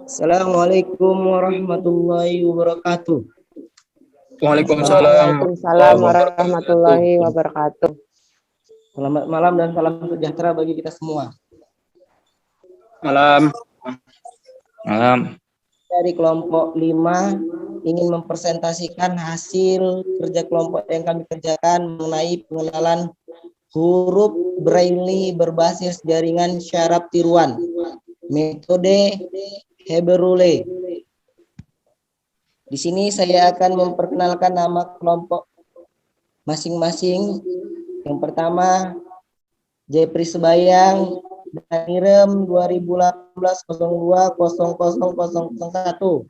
Assalamualaikum warahmatullahi wabarakatuh. Waalaikumsalam Waalaikumsalam warahmatullahi wabarakatuh. Selamat malam dan salam sejahtera bagi kita semua. Malam. Dari kelompok 5 ingin mempresentasikan hasil kerja kelompok yang kami kerjakan mengenai pengenalan huruf Braille berbasis jaringan syaraf tiruan, metode Heberule. Di sini saya akan memperkenalkan nama kelompok masing-masing. Yang pertama, Jepri Sebayang, Danirem 2018-02-0001.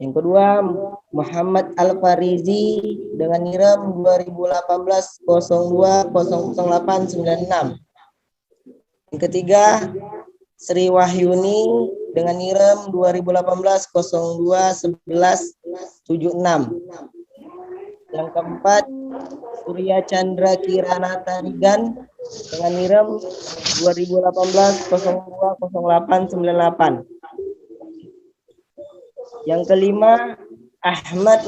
Yang kedua, Muhammad Al-Farizi dengan NIREM 2018-02-00896. Yang ketiga, Sri Wahyuni dengan NIREM 2018-02-1176. Yang keempat, Surya Chandra Kirana Tarigan dengan NIREM 2018-02-0898. Yang kelima, Ahmad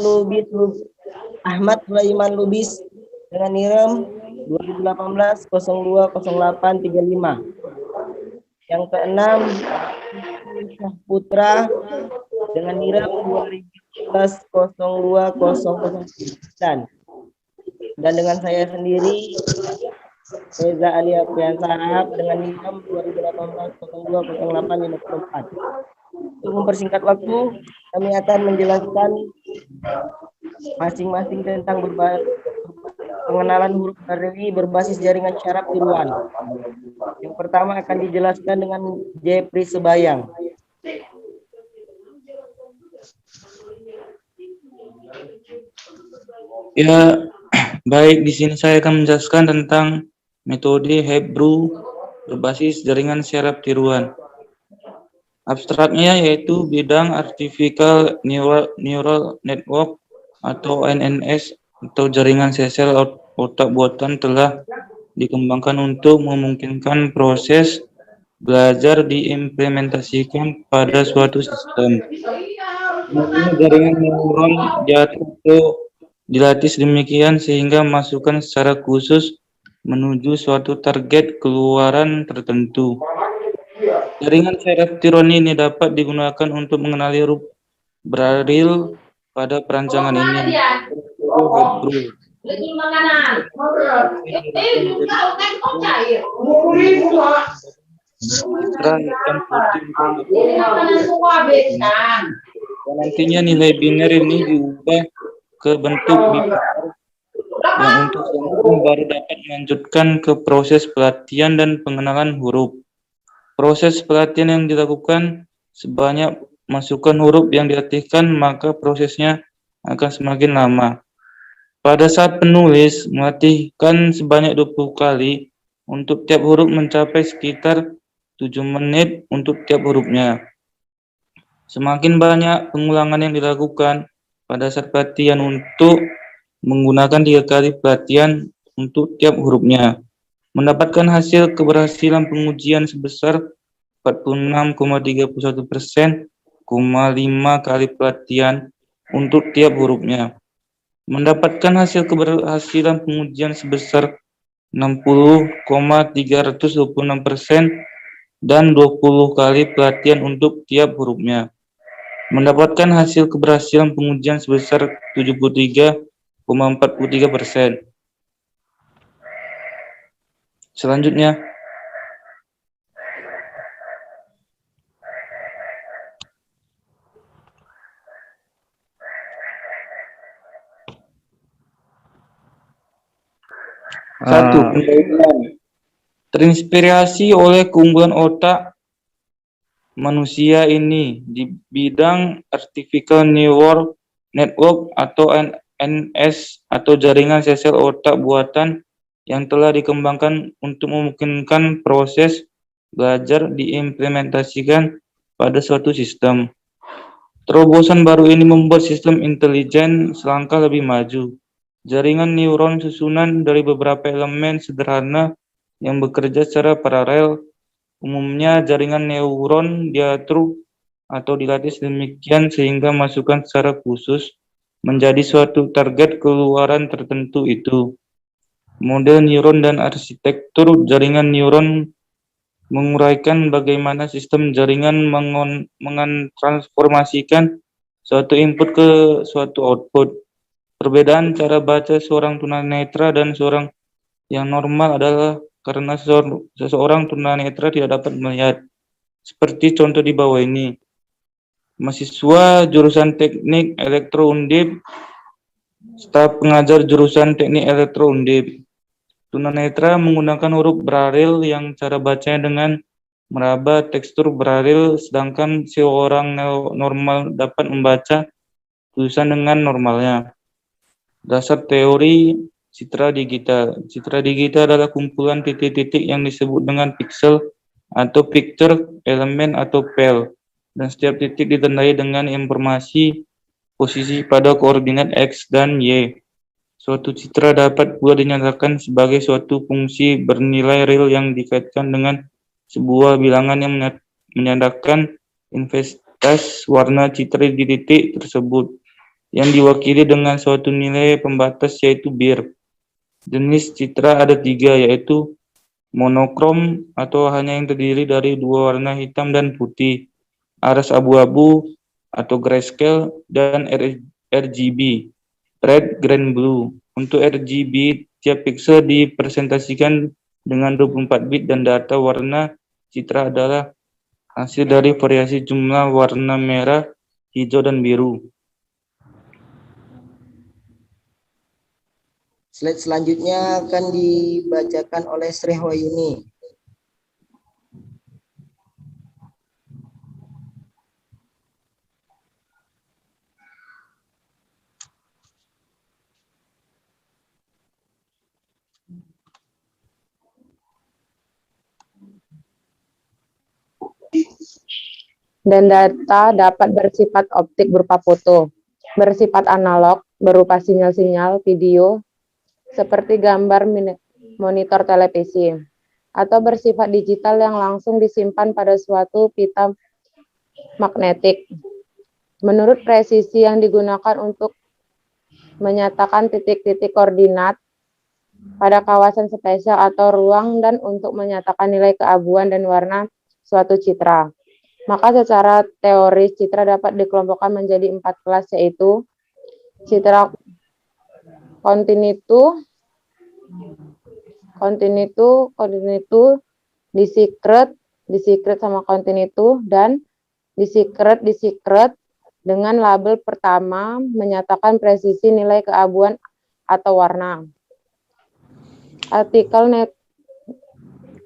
Sulaiman Lubis dengan NIREM 2018-02-0835. Yang keenam, Putra dengan NIREM 2018-02-009. Dan dengan saya sendiri, Reza Ali Aprian Sahab dengan NIREM 2018-02-0854. Untuk mempersingkat waktu, kami akan menjelaskan masing-masing tentang pengenalan huruf Braille berbasis jaringan syaraf tiruan. Yang pertama akan dijelaskan dengan Jepri Sebayang. Ya, baik, di sini saya akan menjelaskan tentang metode Hebrew berbasis jaringan syaraf tiruan. Abstraknya yaitu bidang Artificial Neural Network atau NNS atau jaringan sel otak buatan telah dikembangkan untuk memungkinkan proses belajar diimplementasikan pada suatu sistem. Jaringan neuron dilatih demikian sehingga masukan secara khusus menuju suatu target keluaran tertentu. Jaringan syaraf tiruan ini dapat digunakan untuk mengenali huruf Braille pada perancangan ini. Dan nantinya nilai biner ini diubah ke bentuk bipolar yang untuk selanjutnya baru dapat melanjutkan ke proses pelatihan dan pengenalan huruf. Proses pelatihan yang dilakukan sebanyak masukkan huruf yang dilatihkan, maka prosesnya akan semakin lama. Pada saat penulis melatihkan sebanyak 20 kali untuk tiap huruf mencapai sekitar 7 menit untuk tiap hurufnya. Semakin banyak pengulangan yang dilakukan pada saat pelatihan untuk menggunakan 3 kali pelatihan untuk tiap hurufnya. Mendapatkan hasil keberhasilan pengujian sebesar 46,31%, 5 kali pelatihan untuk tiap hurufnya. Mendapatkan hasil keberhasilan pengujian sebesar 60,326% dan 20 kali pelatihan untuk tiap hurufnya. Mendapatkan hasil keberhasilan pengujian sebesar 73,43%. Selanjutnya, satu, pendahuluan. Terinspirasi oleh keunggulan otak manusia ini di bidang Artificial Neural Network atau NNS atau jaringan sel otak buatan yang telah dikembangkan untuk memungkinkan proses belajar diimplementasikan pada suatu sistem. Terobosan baru ini membuat sistem intelijen selangkah lebih maju. Jaringan neuron susunan dari beberapa elemen sederhana yang bekerja secara paralel Umumnya jaringan neuron diatur atau dilatih demikian sehingga masukan secara khusus menjadi suatu target keluaran tertentu itu. Model neuron dan arsitektur jaringan neuron menguraikan bagaimana sistem jaringan mentransformasikan suatu input ke suatu output. Perbedaan cara baca seorang tunanetra dan seorang yang normal adalah karena seseorang tunanetra tidak dapat melihat. Seperti contoh di bawah ini. Mahasiswa jurusan Teknik Elektro Undip, staf pengajar jurusan Teknik Elektro Undip. Tunanetra menggunakan huruf Braille yang cara bacanya dengan meraba tekstur Braille, sedangkan seorang normal dapat membaca tulisan dengan normalnya. Dasar teori citra digital. Citra digital adalah kumpulan titik-titik yang disebut dengan pixel atau picture element atau PEL, dan setiap titik ditandai dengan informasi posisi pada koordinat X dan Y. Suatu citra dapat pula dinyatakan sebagai suatu fungsi bernilai real yang dikaitkan dengan sebuah bilangan yang menandakan intensitas warna citra di titik tersebut, yang diwakili dengan suatu nilai pembatas yaitu bir. Jenis citra ada 3, yaitu monokrom atau hanya yang terdiri dari 2 warna hitam dan putih, aras abu-abu atau grayscale, dan RGB, red, green, blue. Untuk RGB, tiap pixel dipresentasikan dengan 24 bit dan data warna citra adalah hasil dari variasi jumlah warna merah, hijau, dan biru. Slide selanjutnya akan dibacakan oleh Sri Hoyuni. Dan data dapat bersifat optik berupa foto, bersifat analog berupa sinyal-sinyal video seperti gambar monitor televisi, atau bersifat digital yang langsung disimpan pada suatu pita magnetik. Menurut presisi yang digunakan untuk menyatakan titik-titik koordinat pada kawasan spesial atau ruang dan untuk menyatakan nilai keabuan dan warna suatu citra. Maka secara teoris citra dapat dikelompokkan menjadi 4 kelas, yaitu citra continue, discrete sama continue, dan discrete dengan label pertama menyatakan presisi nilai keabuan atau warna. Artikel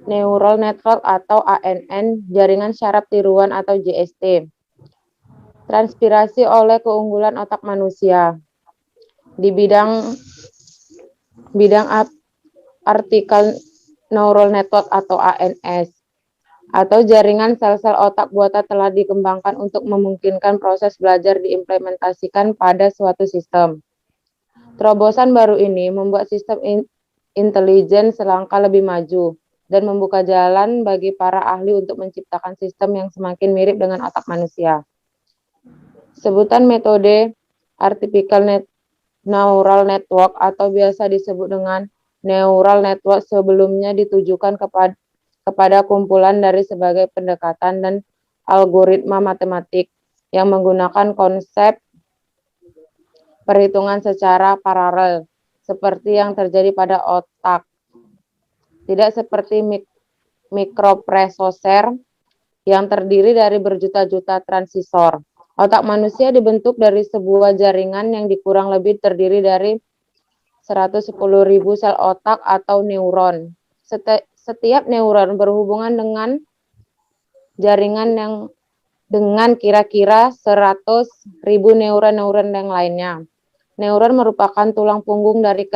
neural network atau ANN, jaringan syaraf tiruan atau JST. Transpirasi oleh keunggulan otak manusia. Di bidang artikel neural network atau ANS, atau jaringan sel-sel otak buatan telah dikembangkan untuk memungkinkan proses belajar diimplementasikan pada suatu sistem. Terobosan baru ini membuat sistem intelijen selangkah lebih maju dan membuka jalan bagi para ahli untuk menciptakan sistem yang semakin mirip dengan otak manusia. Sebutan metode artificial neural network atau biasa disebut dengan neural network sebelumnya ditujukan kepada kumpulan dari sebagai pendekatan dan algoritma matematik yang menggunakan konsep perhitungan secara paralel seperti yang terjadi pada otak. Tidak seperti mikroprosesor yang terdiri dari berjuta-juta transistor. Otak manusia dibentuk dari sebuah jaringan yang kurang lebih terdiri dari 110.000 sel otak atau neuron. Setiap neuron berhubungan dengan jaringan yang dengan kira-kira 100.000 neuron-neuron yang lainnya. Neuron merupakan tulang punggung dari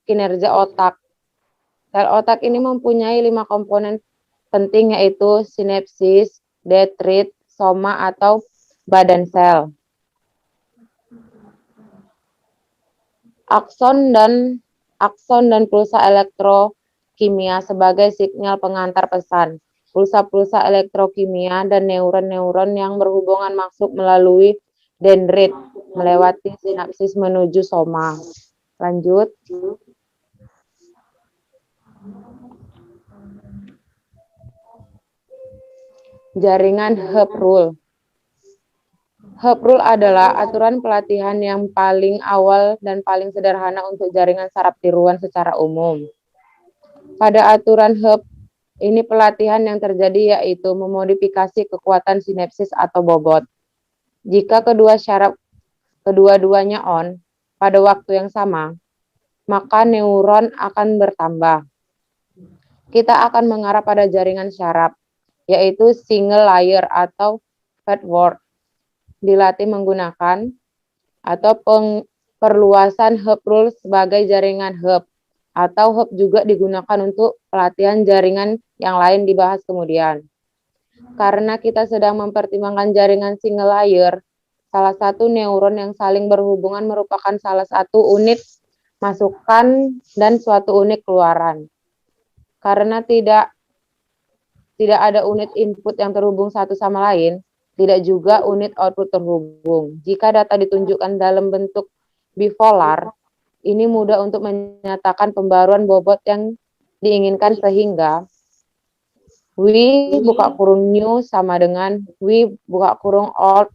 kinerja otak. Sel otak ini mempunyai 5 komponen penting, yaitu sinapsis, dendrit, soma atau badan sel, akson dan pulsa elektrokimia sebagai sinyal pengantar pesan. pulsa-pulsa elektrokimia, dan neuron-neuron yang berhubungan masuk melalui dendrit, melewati sinapsis menuju soma. Lanjut. Jaringan Hub Rule. Hub Rule adalah aturan pelatihan yang paling awal dan paling sederhana untuk jaringan saraf tiruan secara umum. Pada aturan Hub, ini pelatihan yang terjadi yaitu memodifikasi kekuatan sinapsis atau bobot. Jika kedua-duanya on pada waktu yang sama, maka neuron akan bertambah. Kita akan mengarah pada jaringan syaraf, yaitu single layer atau fat word. Dilatih menggunakan atau perluasan hub rule sebagai jaringan hub, atau hub juga digunakan untuk pelatihan jaringan yang lain dibahas kemudian. Karena kita sedang mempertimbangkan jaringan single layer, salah satu neuron yang saling berhubungan merupakan salah satu unit masukan dan suatu unit keluaran. Karena tidak ada unit input yang terhubung satu sama lain, tidak juga unit output terhubung. Jika data ditunjukkan dalam bentuk bipolar, ini mudah untuk menyatakan pembaruan bobot yang diinginkan sehingga W buka kurung new sama dengan W buka kurung old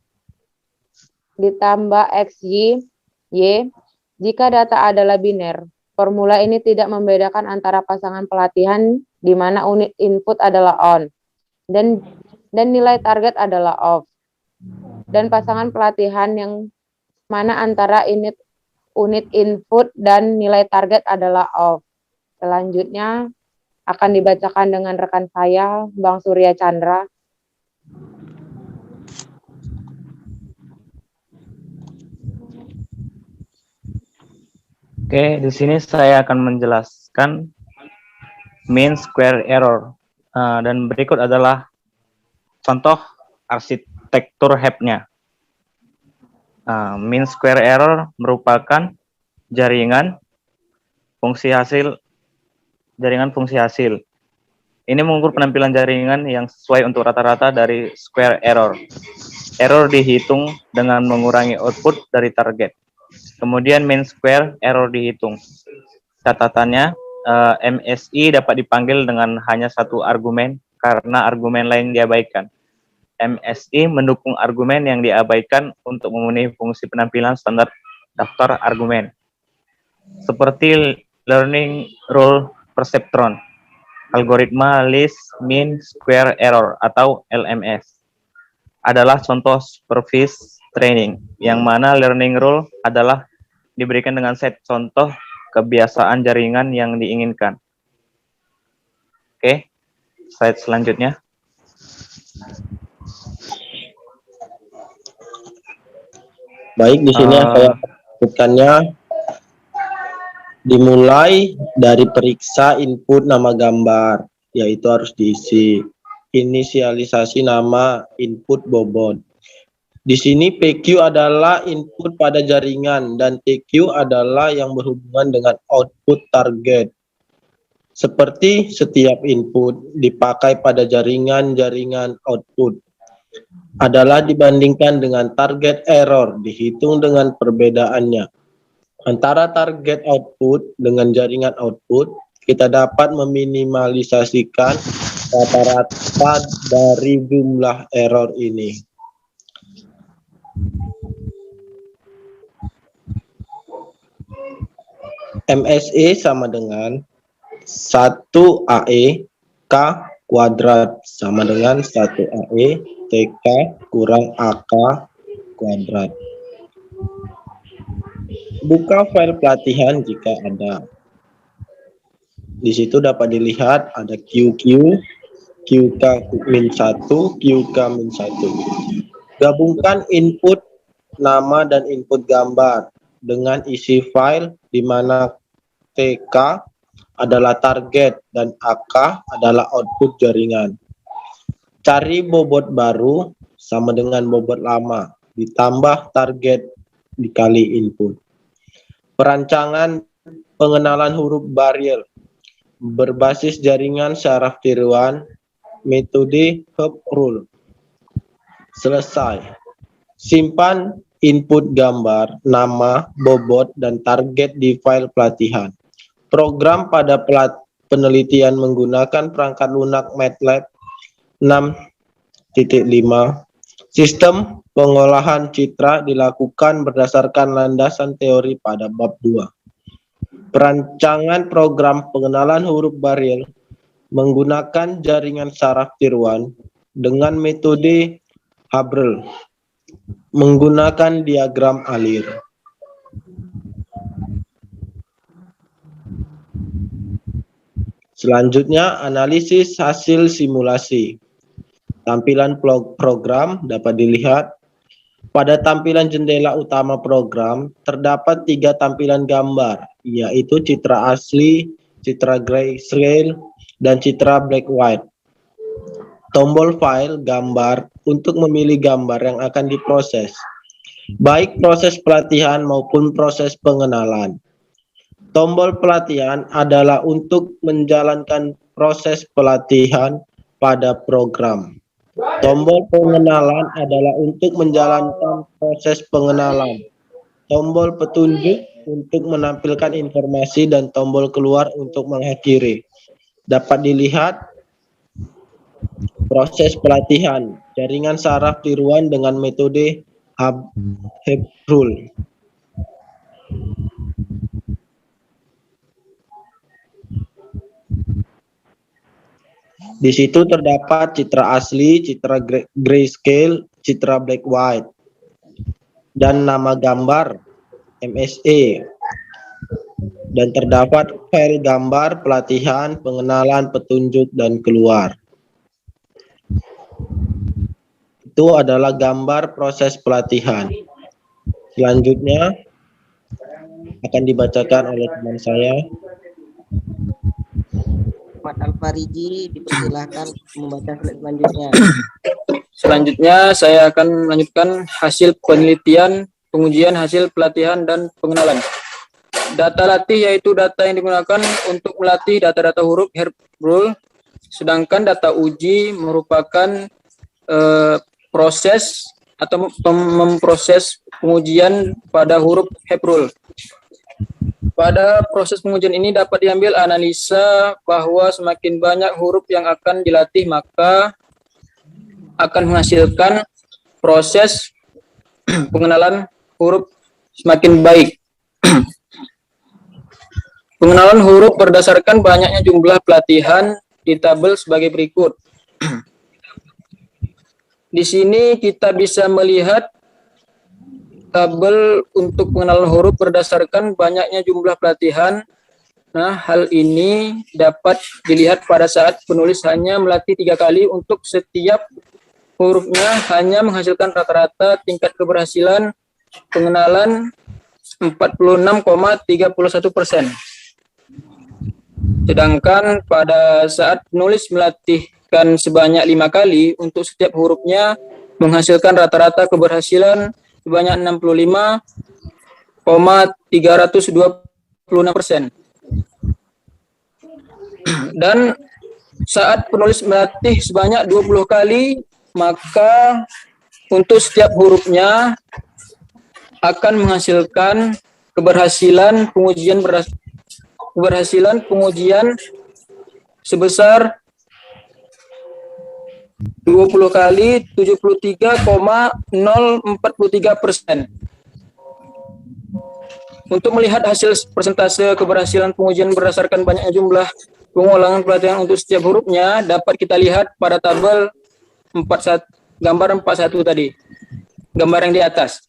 ditambah XY, Y. Jika data adalah biner, formula ini tidak membedakan antara pasangan pelatihan di mana unit input adalah on dan nilai target adalah off, dan pasangan pelatihan yang mana antara unit input dan nilai target adalah off. Selanjutnya akan dibacakan dengan rekan saya, Bang Surya Chandra. Oke, di sini saya akan menjelaskan mean square error, dan berikut adalah contoh arsitektur HEP-nya. Mean square error merupakan jaringan fungsi hasil. Ini mengukur penampilan jaringan yang sesuai untuk rata-rata dari square error. Error dihitung dengan mengurangi output dari target. Kemudian mean square error dihitung. Catatannya, MSI dapat dipanggil dengan hanya satu argumen karena argumen lain diabaikan. MSI mendukung argumen yang diabaikan untuk memenuhi fungsi penampilan standar daftar argumen. Seperti learning rule perceptron, algoritma least mean square error atau LMS adalah contoh supervised training, yang mana learning rule adalah diberikan dengan set contoh kebiasaan jaringan yang diinginkan. Oke, slide selanjutnya. Baik, di sini saya sebutkannya dimulai dari periksa input nama gambar, yaitu harus diisi. Inisialisasi nama input bobot. Di sini PQ adalah input pada jaringan dan TQ adalah yang berhubungan dengan output target. Seperti setiap input dipakai pada jaringan output adalah dibandingkan dengan target error, dihitung dengan perbedaannya. Antara target output dengan jaringan output, kita dapat meminimalisasikan rata-rata dari jumlah error ini. MSE sama dengan 1 AE K kuadrat sama dengan 1 AE TK kurang AK kuadrat. Buka file pelatihan jika ada. Di situ dapat dilihat ada QQ, QK-1, QK-1. Gabungkan input nama dan input gambar dengan isi file di mana TK adalah target dan AK adalah output jaringan. Cari bobot baru sama dengan bobot lama ditambah target dikali input. Perancangan pengenalan huruf Braille berbasis jaringan syaraf tiruan metode Herb Rule. Selesai. Simpan input gambar, nama, bobot, dan target di file pelatihan. Program pada penelitian menggunakan perangkat lunak MATLAB 6.5. Sistem pengolahan citra dilakukan berdasarkan landasan teori pada bab 2. Perancangan program pengenalan huruf Braille menggunakan jaringan saraf tiruan dengan metode Habrel menggunakan diagram alir. Selanjutnya, analisis hasil simulasi. Tampilan program dapat dilihat. Pada tampilan jendela utama program, terdapat 3 tampilan gambar, yaitu citra asli, citra grayscale, dan citra black white. Tombol file gambar untuk memilih gambar yang akan diproses, baik proses pelatihan maupun proses pengenalan. Tombol pelatihan adalah untuk menjalankan proses pelatihan pada program. Tombol pengenalan adalah untuk menjalankan proses pengenalan. Tombol petunjuk untuk menampilkan informasi dan tombol keluar untuk mengakhiri. Dapat dilihat proses pelatihan jaringan saraf tiruan dengan metode Herb Rule. Di situ terdapat citra asli, citra grayscale, citra black white, dan nama gambar MSE. Dan terdapat file gambar pelatihan, pengenalan, petunjuk, dan keluar. Itu adalah gambar proses pelatihan. Selanjutnya akan dibacakan oleh teman saya. Ahmad Al-Fariji, dipersilahkan membaca slide selanjutnya. Selanjutnya saya akan melanjutkan hasil penelitian, pengujian hasil pelatihan dan pengenalan. Data latih yaitu data yang digunakan untuk melatih data-data huruf Herb Rule, sedangkan data uji merupakan proses atau memproses pengujian pada huruf Herb Rule. Pada proses pengujian ini dapat diambil analisa bahwa semakin banyak huruf yang akan dilatih maka akan menghasilkan proses pengenalan huruf semakin baik. Pengenalan huruf berdasarkan banyaknya jumlah pelatihan di tabel sebagai berikut. Di sini kita bisa melihat tabel untuk pengenalan huruf berdasarkan banyaknya jumlah pelatihan. Nah, hal ini dapat dilihat pada saat penulis hanya melatih 3 kali untuk setiap hurufnya, hanya menghasilkan rata-rata tingkat keberhasilan pengenalan 46,31%. Sedangkan pada saat penulis melatihkan sebanyak 5 kali untuk setiap hurufnya menghasilkan rata-rata keberhasilan sebanyak 65,326%. Dan saat penulis melatih sebanyak 20 kali, maka untuk setiap hurufnya akan menghasilkan keberhasilan pengujian sebesar 20 kali 73,043%. Untuk melihat hasil persentase keberhasilan pengujian berdasarkan banyaknya jumlah pengulangan pelatihan untuk setiap hurufnya dapat kita lihat pada tabel 41, gambar 41 tadi, gambar yang di atas.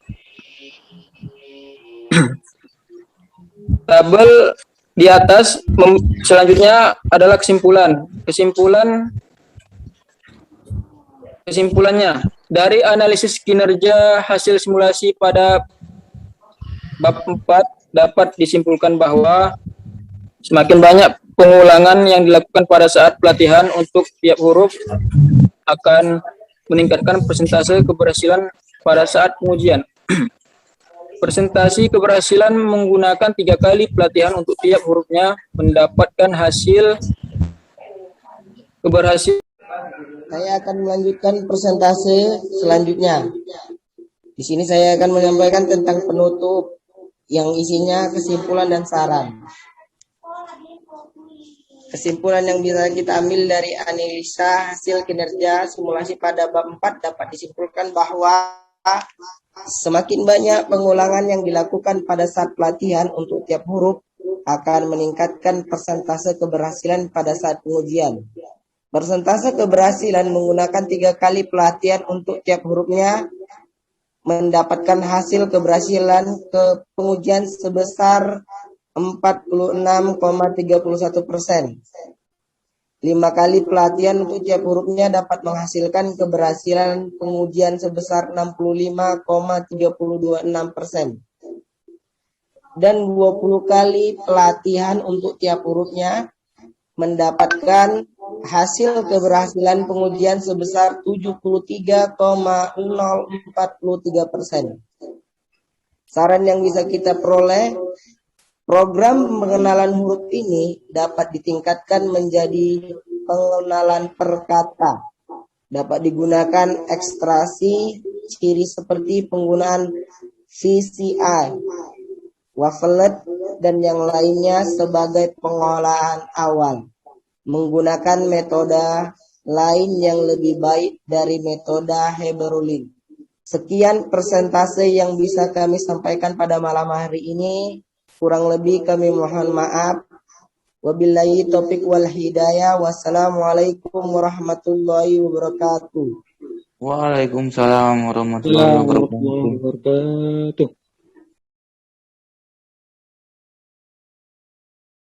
Tabel di atas selanjutnya adalah kesimpulannya dari analisis kinerja hasil simulasi pada bab 4 dapat disimpulkan bahwa semakin banyak pengulangan yang dilakukan pada saat pelatihan untuk tiap huruf akan meningkatkan persentase keberhasilan pada saat pengujian. Persentase keberhasilan menggunakan 3 kali pelatihan untuk tiap hurufnya mendapatkan hasil keberhasilan Saya akan melanjutkan persentase selanjutnya. Di sini saya akan menyampaikan tentang penutup yang isinya kesimpulan dan saran. Kesimpulan yang bisa kita ambil dari analisa hasil kinerja simulasi pada bab 4 dapat disimpulkan bahwa semakin banyak pengulangan yang dilakukan pada saat pelatihan untuk tiap huruf akan meningkatkan persentase keberhasilan pada saat pengujian. Persentase keberhasilan menggunakan 3 kali pelatihan untuk tiap hurufnya mendapatkan hasil keberhasilan ke pengujian sebesar 46,31%. 5 kali pelatihan untuk tiap hurufnya dapat menghasilkan keberhasilan pengujian sebesar 65,326%. Dan 20 kali pelatihan untuk tiap hurufnya mendapatkan hasil keberhasilan pengujian sebesar 73,043%. Saran yang bisa kita peroleh, program pengenalan huruf ini dapat ditingkatkan menjadi pengenalan per kata. Dapat digunakan ekstraksi ciri seperti penggunaan VCI, wavelet, dan yang lainnya sebagai pengolahan awal. Menggunakan metode lain yang lebih baik dari metode Heberolin. Sekian persentase yang bisa kami sampaikan pada malam hari ini. Kurang lebih kami mohon maaf. Wabillahi taufiq wal hidayah. Wassalamualaikum warahmatullahi wabarakatuh. Waalaikumsalam warahmatullahi wabarakatuh. wabarakatuh.